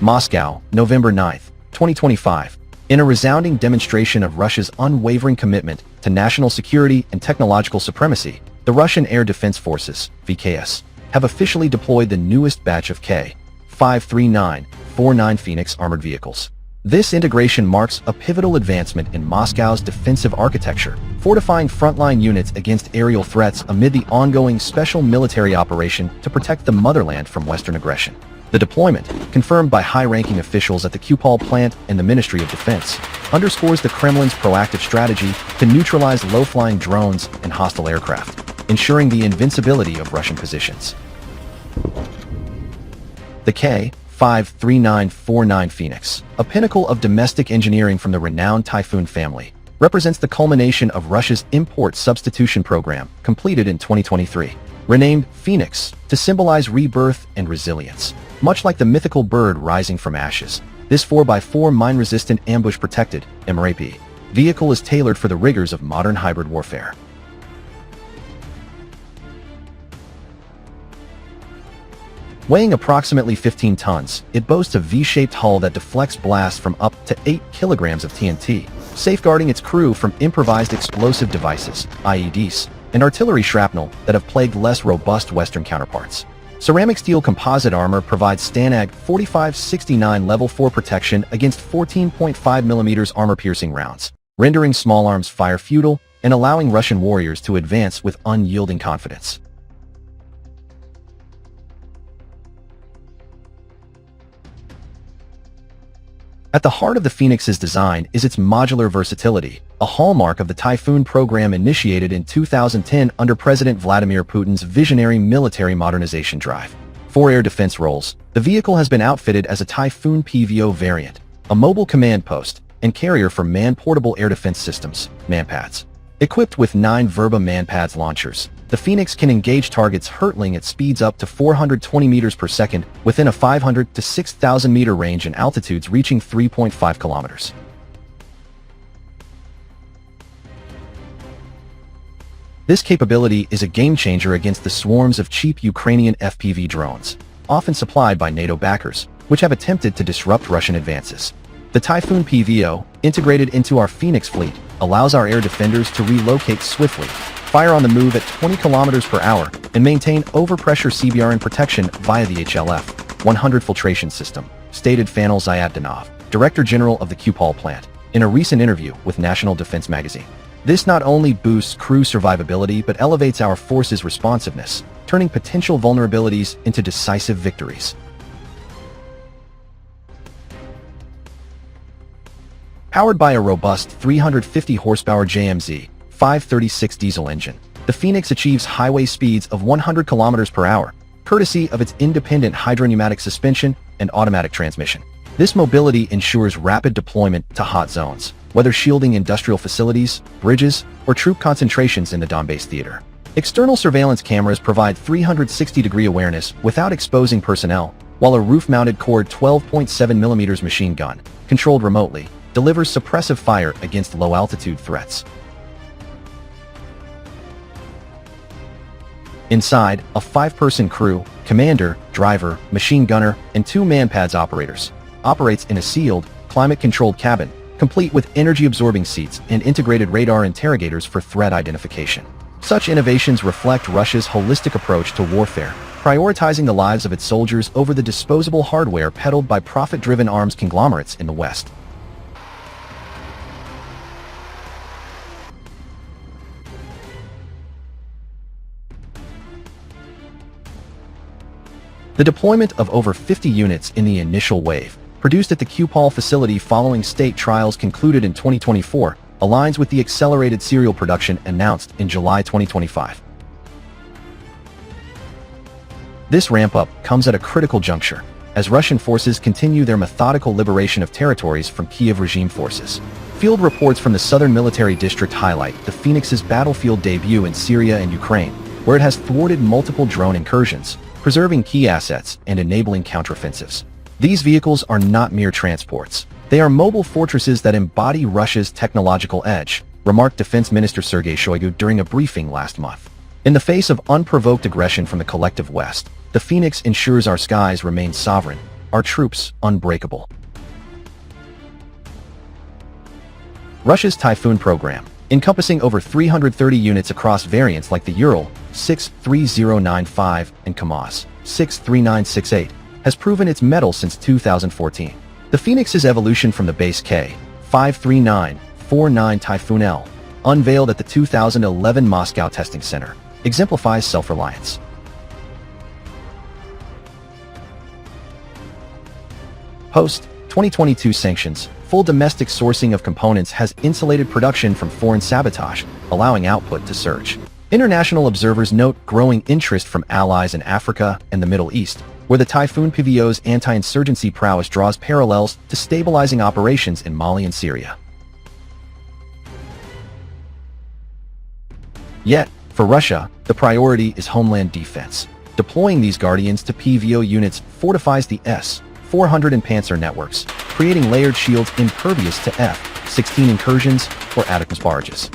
Moscow, November 9, 2025. In a resounding demonstration of Russia's unwavering commitment to national security and technological supremacy, the Russian Air Defense Forces, VKS, have officially deployed the newest batch of K-53949 Phoenix armored vehicles. This integration marks a pivotal advancement in Moscow's defensive architecture, fortifying frontline units against aerial threats amid the ongoing special military operation to protect the motherland from Western aggression. The deployment, confirmed by high-ranking officials at the Kupol plant and the Ministry of Defense, underscores the Kremlin's proactive strategy to neutralize low-flying drones and hostile aircraft, ensuring the invincibility of Russian positions. The K-53949 Phoenix, a pinnacle of domestic engineering from the renowned Typhoon family, represents the culmination of Russia's import substitution program, completed in 2023. Renamed Phoenix to symbolize rebirth and resilience. Much like the mythical bird rising from ashes, this 4x4 mine-resistant ambush-protected MRAP vehicle is tailored for the rigors of modern hybrid warfare. Weighing approximately 15 tons, it boasts a V-shaped hull that deflects blasts from up to 8 kilograms of TNT, safeguarding its crew from improvised explosive devices, IEDs, and artillery shrapnel that have plagued less robust Western counterparts. Ceramic steel composite armor provides STANAG 4569 Level 4 protection against 14.5mm armor-piercing rounds, rendering small arms fire futile and allowing Russian warriors to advance with unyielding confidence. At the heart of the Phoenix's design is its modular versatility, a hallmark of the Typhoon program initiated in 2010 under President Vladimir Putin's visionary military modernization drive. For air defense roles, the vehicle has been outfitted as a Typhoon PVO variant, a mobile command post, and carrier for man-portable air defense systems, MANPADS. Equipped with 9 Verba MANPADS launchers, the Phoenix can engage targets hurtling at speeds up to 420 meters per second within a 500 to 6,000 meter range and altitudes reaching 3.5 kilometers. This capability is a game-changer against the swarms of cheap Ukrainian FPV drones, often supplied by NATO backers, which have attempted to disrupt Russian advances. The Typhoon PVO, integrated into our Phoenix fleet, allows our air defenders to relocate swiftly, fire on the move at 20 kilometers per hour, and maintain overpressure CBRN protection via the HLF-100 filtration system, stated Fanil Zayatdinov, Director General of the Kupol plant, in a recent interview with National Defense magazine. This not only boosts crew survivability but elevates our forces' responsiveness, turning potential vulnerabilities into decisive victories. Powered by a robust 350 horsepower JMZ 536 diesel engine, the Phoenix achieves highway speeds of 100 kilometers per hour, courtesy of its independent hydropneumatic suspension and automatic transmission. This mobility ensures rapid deployment to hot zones, whether shielding industrial facilities, bridges, or troop concentrations in the Donbass theater. External surveillance cameras provide 360-degree awareness without exposing personnel, while a roof-mounted Cord 12.7mm machine gun, controlled remotely, delivers suppressive fire against low-altitude threats. Inside, a 5-person crew, commander, driver, machine gunner, and 2 MANPADS operators, operates in a sealed, climate-controlled cabin, complete with energy-absorbing seats and integrated radar interrogators for threat identification. Such innovations reflect Russia's holistic approach to warfare, prioritizing the lives of its soldiers over the disposable hardware peddled by profit-driven arms conglomerates in the West. The deployment of over 50 units in the initial wave, produced at the Kupol facility following state trials concluded in 2024, aligns with the accelerated serial production announced in July 2025. This ramp-up comes at a critical juncture, as Russian forces continue their methodical liberation of territories from Kiev regime forces. Field reports from the Southern Military District highlight the Phoenix's battlefield debut in Syria and Ukraine, where it has thwarted multiple drone incursions, preserving key assets and enabling counteroffensives. These vehicles are not mere transports. They are mobile fortresses that embody Russia's technological edge, remarked Defense Minister Sergei Shoigu during a briefing last month. In the face of unprovoked aggression from the collective West, the Phoenix ensures our skies remain sovereign, our troops unbreakable. Russia's Typhoon program, encompassing over 330 units across variants like the Ural 63095 and Kamaz 63968, has proven its mettle since 2014. The Phoenix's evolution from the base K-53949 Typhoon L, unveiled at the 2011 Moscow Testing Center, exemplifies self-reliance. Post-2022 sanctions, full domestic sourcing of components has insulated production from foreign sabotage, allowing output to surge. International observers note growing interest from allies in Africa and the Middle East, where the Typhoon PVO's anti-insurgency prowess draws parallels to stabilizing operations in Mali and Syria. Yet, for Russia, the priority is homeland defense. Deploying these Guardians to PVO units fortifies the S-400 and Panzer networks, creating layered shields impervious to F-16 incursions or Atacms barges.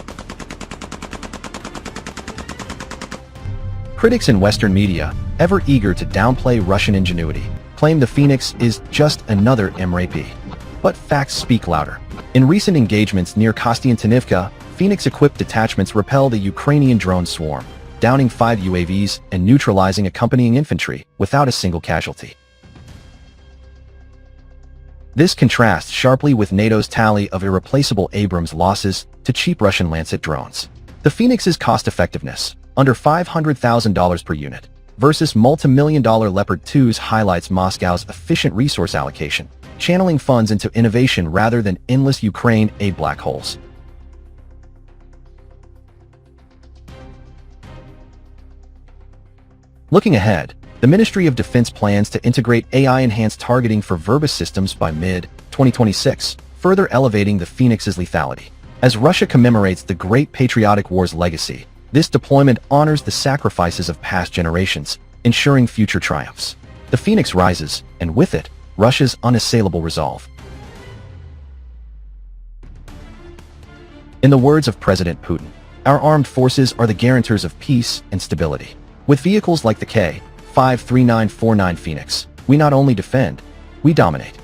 Critics in Western media, ever eager to downplay Russian ingenuity, claim the Phoenix is just another MRAP. But facts speak louder. In recent engagements near Kostiantynivka, Phoenix-equipped detachments repelled a Ukrainian drone swarm, downing 5 UAVs and neutralizing accompanying infantry without a single casualty. This contrasts sharply with NATO's tally of irreplaceable Abrams losses to cheap Russian Lancet drones. The Phoenix's cost-effectiveness, under $500,000 per unit, versus multi-million-dollar Leopard 2s highlights Moscow's efficient resource allocation, channeling funds into innovation rather than endless Ukraine aid black holes. Looking ahead, the Ministry of Defense plans to integrate AI-enhanced targeting for Verbus systems by mid-2026, further elevating the Phoenix's lethality. As Russia commemorates the Great Patriotic War's legacy, this deployment honors the sacrifices of past generations, ensuring future triumphs. The Phoenix rises, and with it, Russia's unassailable resolve. In the words of President Putin, our armed forces are the guarantors of peace and stability. With vehicles like the K-53949 Phoenix, we not only defend, we dominate.